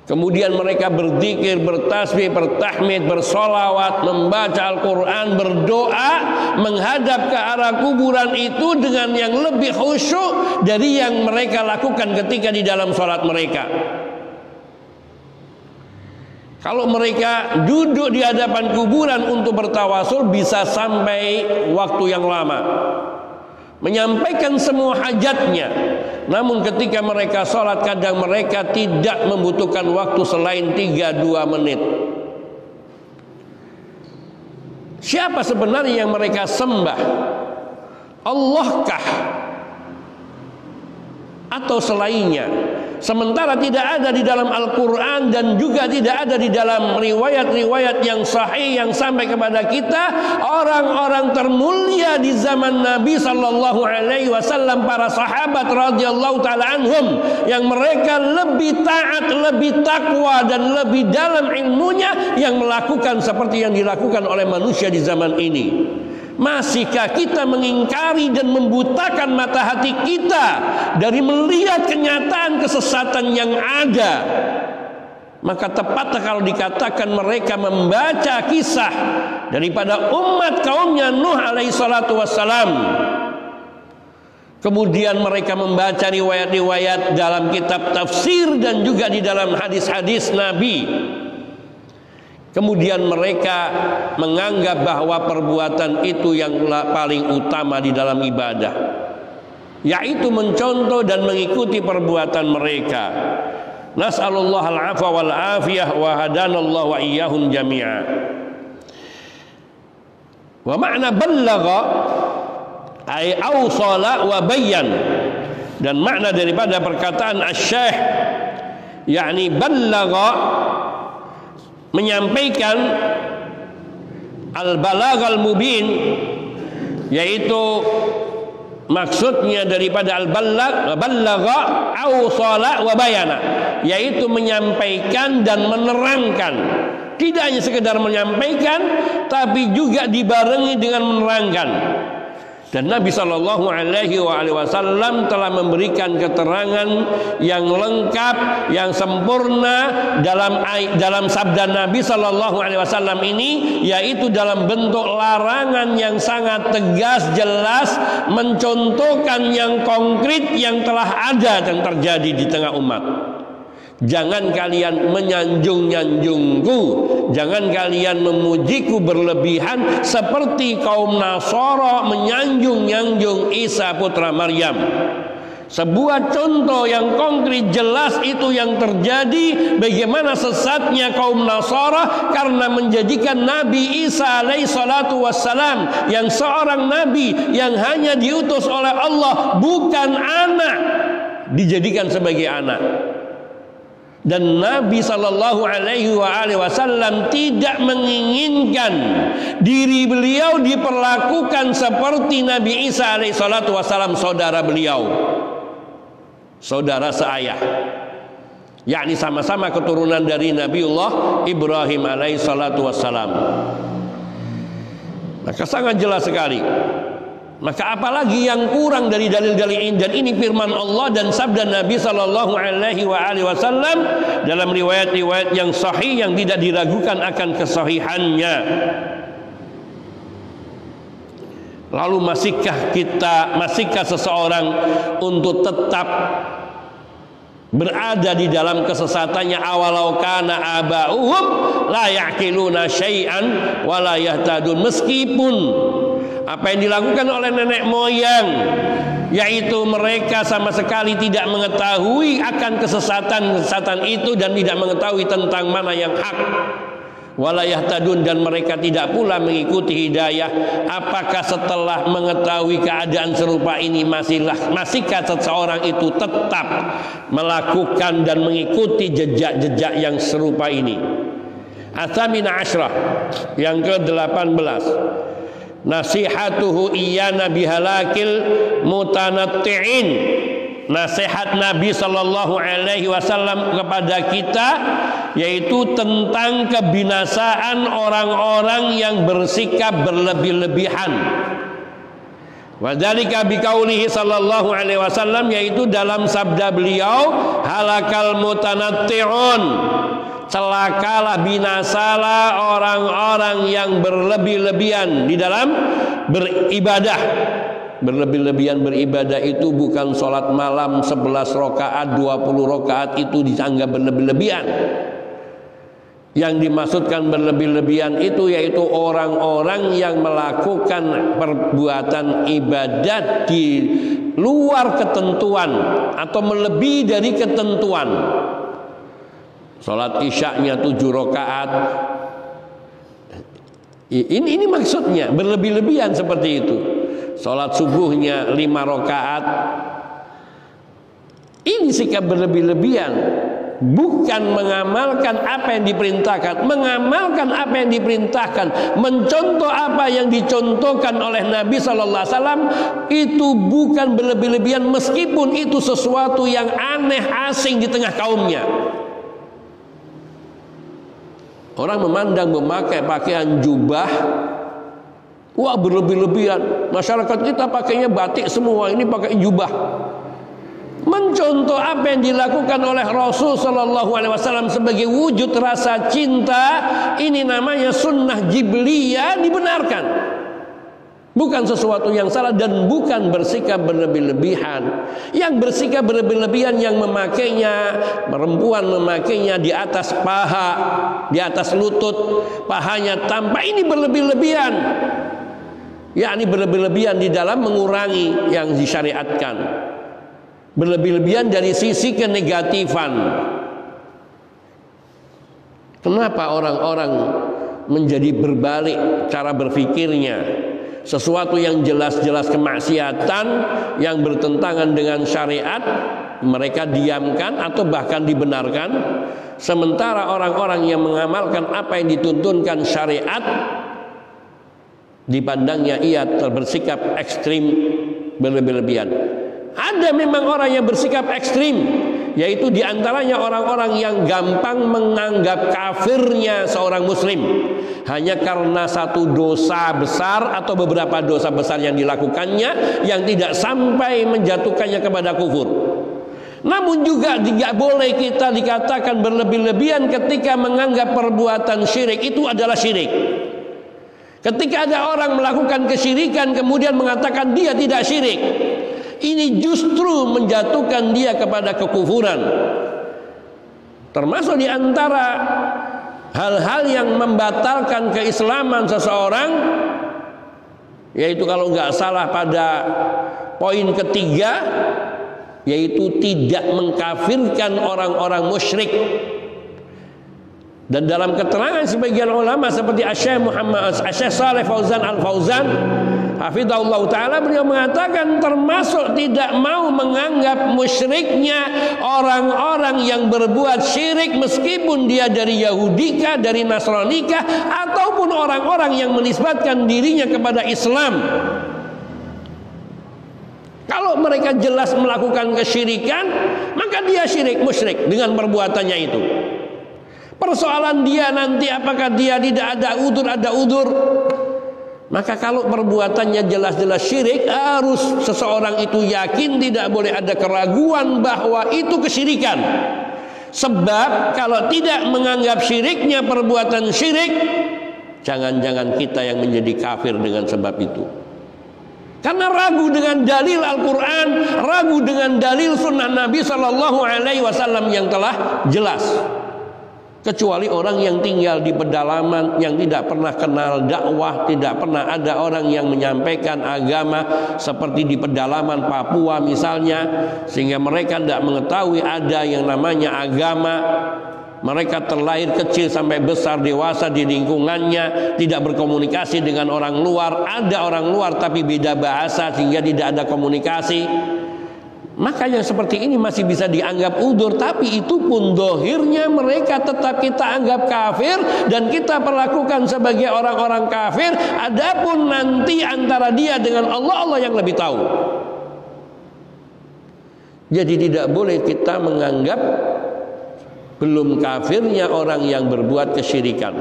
Kemudian mereka berzikir, bertasbih, bertahmid, bersolawat, membaca Al-Quran, berdoa, menghadap ke arah kuburan itu dengan yang lebih khusyuk dari yang mereka lakukan ketika di dalam sholat mereka. Kalau mereka duduk di hadapan kuburan untuk bertawasul, bisa sampai waktu yang lama, menyampaikan semua hajatnya. Namun ketika mereka sholat, kadang mereka tidak membutuhkan waktu selain 3-2 menit. Siapa sebenarnya yang mereka sembah? Allahkah atau selainnya? Sementara tidak ada di dalam Al-Quran dan juga tidak ada di dalam riwayat-riwayat yang sahih yang sampai kepada kita, orang-orang termulia di zaman Nabi Sallallahu Alaihi Wasallam, para sahabat radhiyallahu taala anhum, yang mereka lebih taat, lebih takwa dan lebih dalam ilmunya, yang melakukan seperti yang dilakukan oleh manusia di zaman ini. Masihkah kita mengingkari dan membutakan mata hati kita dari melihat kenyataan kesesatan yang ada? Maka tepatlah kalau dikatakan mereka membaca kisah daripada umat kaumnya Nuh alaihi salatu wassalam. Kemudian mereka membaca riwayat-riwayat dalam kitab tafsir dan juga di dalam hadis-hadis Nabi. Kemudian mereka menganggap bahwa perbuatan itu yang paling utama di dalam ibadah, yaitu mencontoh dan mengikuti perbuatan mereka. Nas'alullah al-'afwa wal 'afiyah wa hadanallahu wa iyyahum jami'a. Wa ma'na ballagha ay awsala wa bayyan. Dan makna daripada perkataan asy-syekh, yakni ballagha, menyampaikan, al-balaghal mubin, yaitu maksudnya daripada al-balagha awsala wa bayana, yaitu menyampaikan dan menerangkan. Tidak hanya sekedar menyampaikan, tapi juga dibarengi dengan menerangkan. Dan Nabi Shallallahu Alaihi Wasallam telah memberikan keterangan yang lengkap, yang sempurna dalam sabda Nabi Shallallahu Alaihi Wasallam ini, yaitu dalam bentuk larangan yang sangat tegas, jelas, mencontohkan yang konkret yang telah ada dan terjadi di tengah umat. Jangan kalian menyanjung-nyanjungku, jangan kalian memujiku berlebihan seperti kaum Nasara menyanjung-nyanjung Isa putra Maryam. Sebuah contoh yang konkret jelas itu yang terjadi, bagaimana sesatnya kaum Nasara karena menjadikan Nabi Isa alaihi salatu wassalam, yang seorang nabi yang hanya diutus oleh Allah, bukan anak, dijadikan sebagai anak. Dan Nabi Sallallahu Alaihi Wasallam tidak menginginkan diri beliau diperlakukan seperti Nabi Isa Alaihi Salatu Wasallam, saudara beliau, saudara seayah, yakni sama-sama keturunan dari Nabiullah Ibrahim Alaihi Salatu Wasallam. Maka sangat jelas sekali. Maka apalagi yang kurang dari dalil-dalil ini? Dan ini firman Allah dan sabda Nabi Sallallahu Alaihi Wasallam dalam riwayat-riwayat yang sahih yang tidak diragukan akan kesahihannya. Lalu masihkah seseorang untuk tetap berada di dalam kesesatannya? Awalau kana aba'uhum la ya'qiluna syai'an wa la yahtadun. Meskipun apa yang dilakukan oleh nenek moyang, yaitu mereka sama sekali tidak mengetahui akan kesesatan itu dan tidak mengetahui tentang mana yang hak, wala yahtadun, dan mereka tidak pula mengikuti hidayah. Apakah setelah mengetahui keadaan serupa ini masihkah seseorang itu tetap melakukan dan mengikuti jejak-jejak yang serupa ini? Atsamina asyrah, yang ke-18, nasihatuhu iyana bihalakil mutanatti'in. Nasihat Nabi Sallallahu Alaihi Wasallam kepada kita, yaitu tentang kebinasaan orang-orang yang bersikap berlebih-lebihan. Wa dzalika biqaulihi sallallahu alaihi wasallam, yaitu dalam sabda beliau, halakal mutanatti'un, celakalah, binasalah orang-orang yang berlebih-lebihan di dalam beribadah. Berlebih-lebihan beribadah itu bukan sholat malam 11 rakaat, 20 rakaat itu dianggap berlebih-lebihan. Yang dimaksudkan berlebih-lebihan itu yaitu orang-orang yang melakukan perbuatan ibadat di luar ketentuan atau melebihi dari ketentuan. Salat isyaknya 7 rakaat. Ini maksudnya berlebih-lebihan seperti itu. Salat subuhnya 5 rakaat. Ini sikap berlebih-lebihan. Bukan mengamalkan apa yang diperintahkan, mengamalkan apa yang diperintahkan, mencontoh apa yang dicontohkan oleh Nabi Sallallahu Alaihi Wasallam, itu bukan berlebih-lebihan meskipun itu sesuatu yang aneh asing di tengah kaumnya. Orang memandang memakai pakaian jubah, wah berlebih-lebihan. Masyarakat kita pakainya batik semua, ini pakai jubah. Mencontoh apa yang dilakukan oleh Rasul Sallallahu Alaihi Wasallam sebagai wujud rasa cinta, ini namanya sunnah jibliyah, dibenarkan. Bukan sesuatu yang salah dan bukan bersikap berlebih-lebihan. Yang bersikap berlebih-lebihan yang memakainya, perempuan memakainya di atas paha, di atas lutut, pahanya tampak, ini berlebih-lebihan. Yakni berlebih-lebihan di dalam mengurangi yang disyariatkan. Berlebih-lebihan dari sisi kenegatifan. Kenapa orang-orang menjadi berbalik cara berpikirnya? Sesuatu yang jelas-jelas kemaksiatan yang bertentangan dengan syariat mereka diamkan atau bahkan dibenarkan, sementara orang-orang yang mengamalkan apa yang dituntunkan syariat dipandangnya ia bersikap ekstrim, berlebih-lebihan. Ada memang orang yang bersikap ekstrim, yaitu diantaranya orang-orang yang gampang menganggap kafirnya seorang muslim hanya karena satu dosa besar atau beberapa dosa besar yang dilakukannya yang tidak sampai menjatuhkannya kepada kufur. Namun juga tidak boleh kita dikatakan berlebih-lebihan ketika menganggap perbuatan syirik itu adalah syirik. Ketika ada orang melakukan kesyirikan kemudian mengatakan dia tidak syirik, ini justru menjatuhkan dia kepada kekufuran. Termasuk di antara hal-hal yang membatalkan keislaman seseorang, yaitu kalau nggak salah pada poin ketiga, yaitu tidak mengkafirkan orang-orang musyrik. Dan dalam keterangan sebagian ulama seperti Syekh Shalih Fauzan Al-Fauzan hafizahullah ta'ala, beliau mengatakan termasuk tidak mau menganggap musyriknya orang-orang yang berbuat syirik meskipun dia dari Yahudikah, dari Nasranikah, ataupun orang-orang yang menisbatkan dirinya kepada Islam. Kalau mereka jelas melakukan kesyirikan, maka dia syirik, musyrik dengan perbuatannya itu. Persoalan dia nanti apakah dia tidak ada udzur, maka kalau perbuatannya jelas-jelas syirik, harus seseorang itu yakin, tidak boleh ada keraguan bahwa itu kesyirikan. Sebab kalau tidak menganggap syiriknya perbuatan syirik, jangan-jangan kita yang menjadi kafir dengan sebab itu. Karena ragu dengan dalil Al-Quran, ragu dengan dalil sunnah Nabi Sallallahu Alaihi Wasallam yang telah jelas. Kecuali orang yang tinggal di pedalaman, yang tidak pernah kenal dakwah, tidak pernah ada orang yang menyampaikan agama, seperti di pedalaman Papua misalnya, sehingga mereka tidak mengetahui ada yang namanya agama. Mereka terlahir kecil sampai besar dewasa di lingkungannya, tidak berkomunikasi dengan orang luar. Ada orang luar tapi beda bahasa sehingga tidak ada komunikasi. Maka yang seperti ini masih bisa dianggap udzur, tapi itu pun dohirnya mereka tetap kita anggap kafir dan kita perlakukan sebagai orang-orang kafir. Adapun nanti antara dia dengan Allah, Allah yang lebih tahu. Jadi tidak boleh kita menganggap belum kafirnya orang yang berbuat kesyirikan.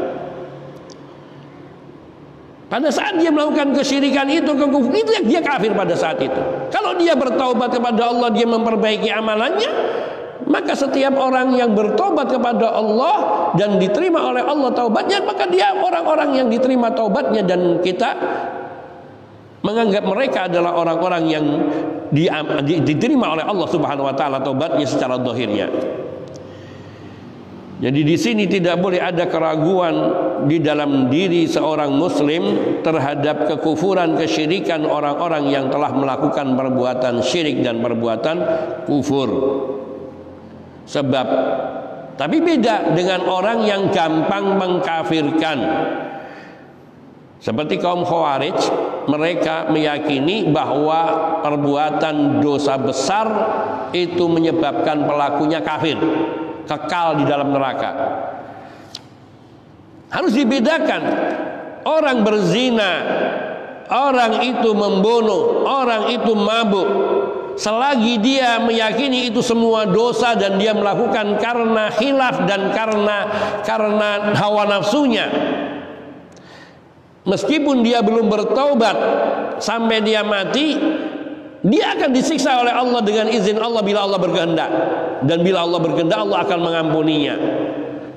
Pada saat dia melakukan kesyirikan itu, kekufuran itu, dia kafir pada saat itu. Kalau dia bertaubat kepada Allah, dia memperbaiki amalannya, maka setiap orang yang bertobat kepada Allah dan diterima oleh Allah taubatnya, maka dia orang-orang yang diterima taubatnya, dan kita menganggap mereka adalah orang-orang yang diterima oleh Allah Subhanahu wa taala taubatnya secara zahirnya. Jadi di sini tidak boleh ada keraguan di dalam diri seorang muslim terhadap kekufuran, kesyirikan orang-orang yang telah melakukan perbuatan syirik dan perbuatan kufur. Sebab tapi beda dengan orang yang gampang mengkafirkan. Seperti kaum Khawarij, mereka meyakini bahwa perbuatan dosa besar itu menyebabkan pelakunya kafir, kekal di dalam neraka. Harus dibedakan. Orang berzina, orang itu membunuh, orang itu mabuk, selagi dia meyakini itu semua dosa dan dia melakukan karena khilaf dan karena hawa nafsunya, meskipun dia belum bertaubat sampai dia mati, dia akan disiksa oleh Allah dengan izin Allah bila Allah berkehendak. Dan bila Allah berkehendak, Allah akan mengampuninya.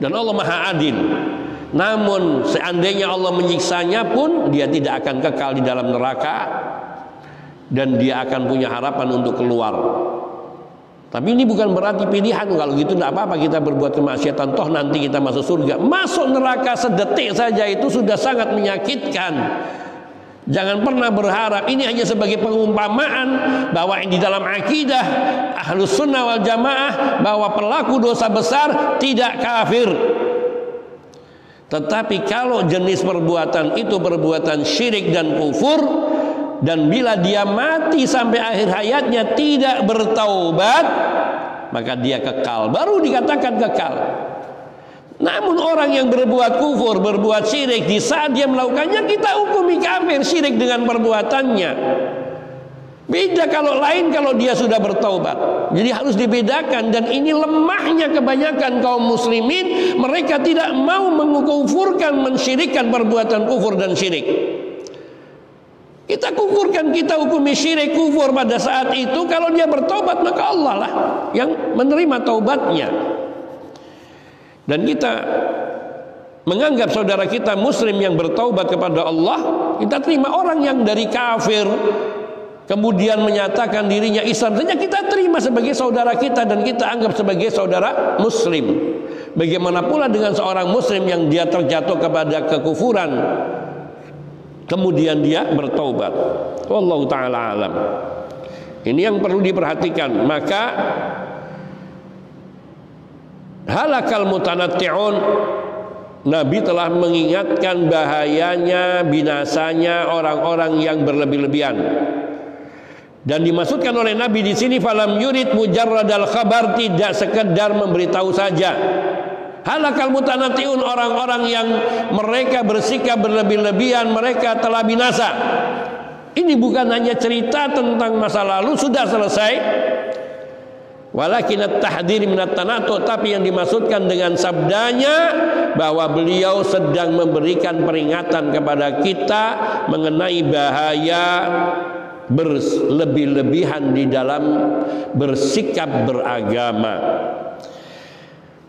Dan Allah Maha Adil. Namun seandainya Allah menyiksanya pun, dia tidak akan kekal di dalam neraka, dan dia akan punya harapan untuk keluar. Tapi ini bukan berarti pilihan. Kalau gitu tidak apa-apa kita berbuat kemaksiatan, toh nanti kita masuk surga. Masuk neraka sedetik saja itu sudah sangat menyakitkan. Jangan pernah berharap. Ini hanya sebagai pengumpamaan bahwa di dalam akidah Ahlus Sunnah wal Jamaah bahwa pelaku dosa besar tidak kafir. Tetapi kalau jenis perbuatan itu perbuatan syirik dan kufur, dan bila dia mati sampai akhir hayatnya tidak bertaubat, maka dia kekal, baru dikatakan kekal. Namun orang yang berbuat kufur, berbuat syirik, di saat dia melakukannya kita hukumi kafir, syirik dengan perbuatannya. Beda kalau lain, kalau dia sudah bertaubat. Jadi harus dibedakan. Dan ini lemahnya kebanyakan kaum muslimin. Mereka tidak mau mengkufurkan, mensyirikkan perbuatan kufur dan syirik. Kita kufurkan, kita hukumi syirik kufur pada saat itu. Kalau dia bertaubat, maka Allah lah yang menerima taubatnya. Dan kita menganggap saudara kita muslim yang bertaubat kepada Allah, kita terima. Orang yang dari kafir kemudian menyatakan dirinya Islam saja kita terima sebagai saudara kita, dan kita anggap sebagai saudara muslim. Bagaimana pula dengan seorang muslim yang dia terjatuh kepada kekufuran, kemudian dia bertaubat. Wallahu ta'ala alam. Ini yang perlu diperhatikan. Maka halakal mutanatti'un, Nabi telah mengingatkan bahayanya, binasanya orang-orang yang berlebih-lebihan. Dan dimaksudkan oleh Nabi di sini falam yurid mujarradal khabar, tidak sekedar memberitahu saja. Halakal mutanatti'un, orang-orang yang mereka bersikap berlebih-lebihan, mereka telah binasa. Ini bukan hanya cerita tentang masa lalu sudah selesai. Walakin at-tahdhir min at-tanattu', tapi yang dimaksudkan dengan sabdanya bahwa beliau sedang memberikan peringatan kepada kita mengenai bahaya berlebih-lebihan di dalam bersikap beragama.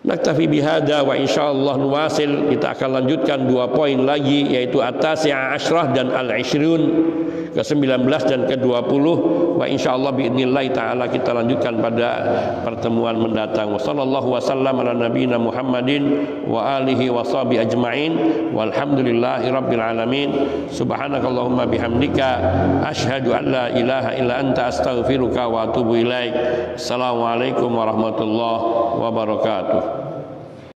Naktafi bihada wa insyaallah nuwasil. Kita akan lanjutkan 2 poin lagi, yaitu at-tasi'ah asyrah dan al-ishrun, ke-19 dan ke-20. Wa insyaallah biidznillah taala kita lanjutkan pada pertemuan mendatang. Wassallallahu wasallam ala nabiyina Muhammadin wa alihi wa sahbihi ajmain. Walhamdulillahi rabbil alamin. Subhanakallahumma bihamdika asyhadu an la ilaha illa anta astaghfiruka wa atubu ilaik. Assalamualaikum warahmatullahi wabarakatuh.